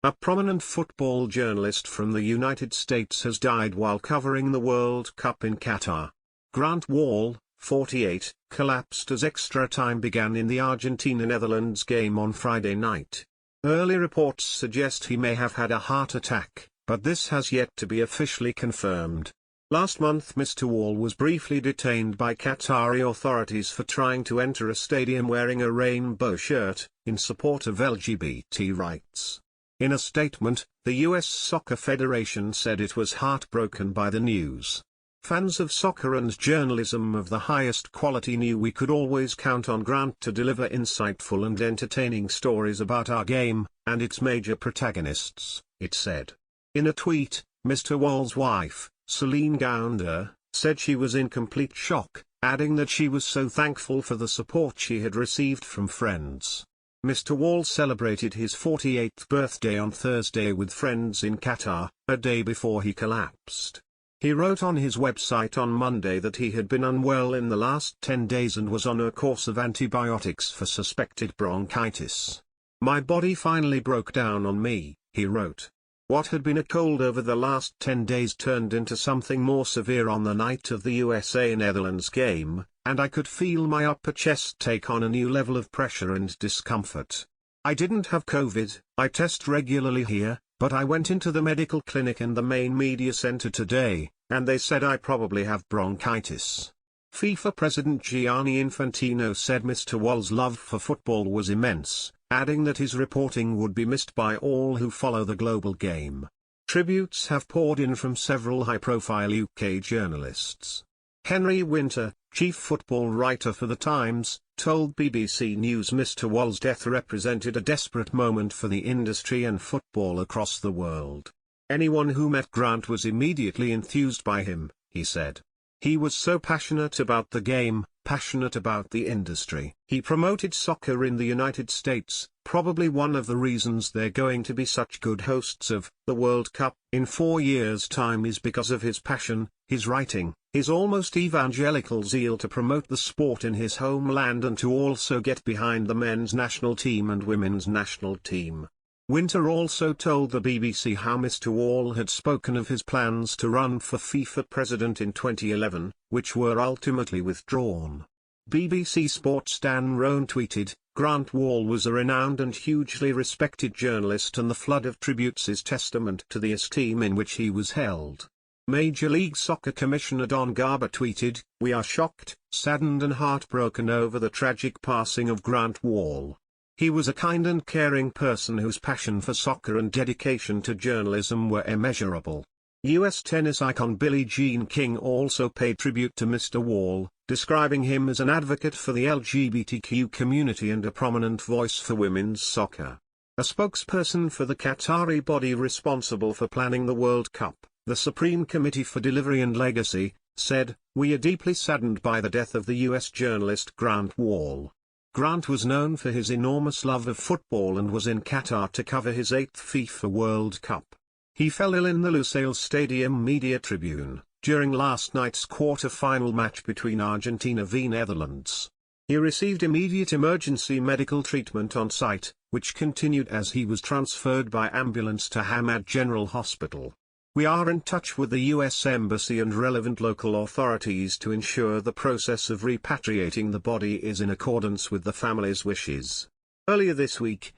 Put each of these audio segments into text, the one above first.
A prominent football journalist from the United States has died while covering the World Cup in Qatar. Grant Wahl, 48, collapsed as extra time began in the Argentina-Netherlands game on Friday night. Early reports suggest he may have had a heart attack, but this has yet to be officially confirmed. Last month Mr. Wahl was briefly detained by Qatari authorities for trying to enter a stadium wearing a rainbow shirt, in support of LGBT rights. In a statement, the U.S. Soccer Federation said it was heartbroken by the news. Fans of soccer and journalism of the highest quality knew we could always count on Grant to deliver insightful and entertaining stories about our game, and its major protagonists, it said. In a tweet, Mr. Wahl's wife, Celine Gounder, said she was in complete shock, adding that she was so thankful for the support she had received from friends. Mr. Wahl celebrated his 48th birthday on Thursday with friends in Qatar, a day before he collapsed. He wrote on his website on Monday that he had been unwell in the last 10 days and was on a course of antibiotics for suspected bronchitis. "My body finally broke down on me," he wrote. What had been a cold over the last 10 days turned into something more severe on the night of the USA-Netherlands game, and I could feel my upper chest take on a new level of pressure and discomfort. I didn't have COVID, I test regularly here, but I went into the medical clinic and the main media center today, and they said I probably have bronchitis. FIFA President Gianni Infantino said Mr. Wahl's love for football was immense, adding that his reporting would be missed by all who follow the global game. Tributes have poured in from several high-profile UK journalists. Henry Winter, chief football writer for The Times, told BBC News Mr. Wahl's death represented a desperate moment for the industry and football across the world. Anyone who met Grant was immediately enthused by him, he said. He was so passionate about the game, passionate about the industry. He promoted soccer in the United States, probably one of the reasons they're going to be such good hosts of the World Cup in 4 years' time is because of his passion, his writing, his almost evangelical zeal to promote the sport in his homeland and to also get behind the men's national team and women's national team. Winter also told the BBC how Mr. Wahl had spoken of his plans to run for FIFA president in 2011, which were ultimately withdrawn. BBC Sports' Dan Roan tweeted, "Grant Wahl was a renowned and hugely respected journalist, and the flood of tributes is testament to the esteem in which he was held." Major League Soccer Commissioner Don Garber tweeted, "We are shocked, saddened and heartbroken over the tragic passing of Grant Wahl. He was a kind and caring person whose passion for soccer and dedication to journalism were immeasurable." U.S. tennis icon Billie Jean King also paid tribute to Mr. Wahl, describing him as an advocate for the LGBTQ community and a prominent voice for women's soccer. A spokesperson for the Qatari body responsible for planning the World Cup, the Supreme Committee for Delivery and Legacy, said, "We are deeply saddened by the death of the U.S. journalist Grant Wahl. Grant was known for his enormous love of football and was in Qatar to cover his 8th FIFA World Cup. He fell ill in the Lusail Stadium media tribune, during last night's quarter-final match between Argentina v Netherlands. He received immediate emergency medical treatment on site, which continued as he was transferred by ambulance to Hamad General Hospital. We are in touch with the U.S. Embassy and relevant local authorities to ensure the process of repatriating the body is in accordance with the family's wishes." Earlier this week,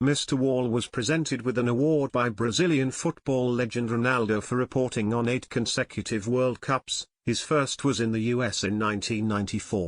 Mr. Wahl was presented with an award by Brazilian football legend Ronaldo for reporting on 8 consecutive World Cups. His first was in the US in 1994.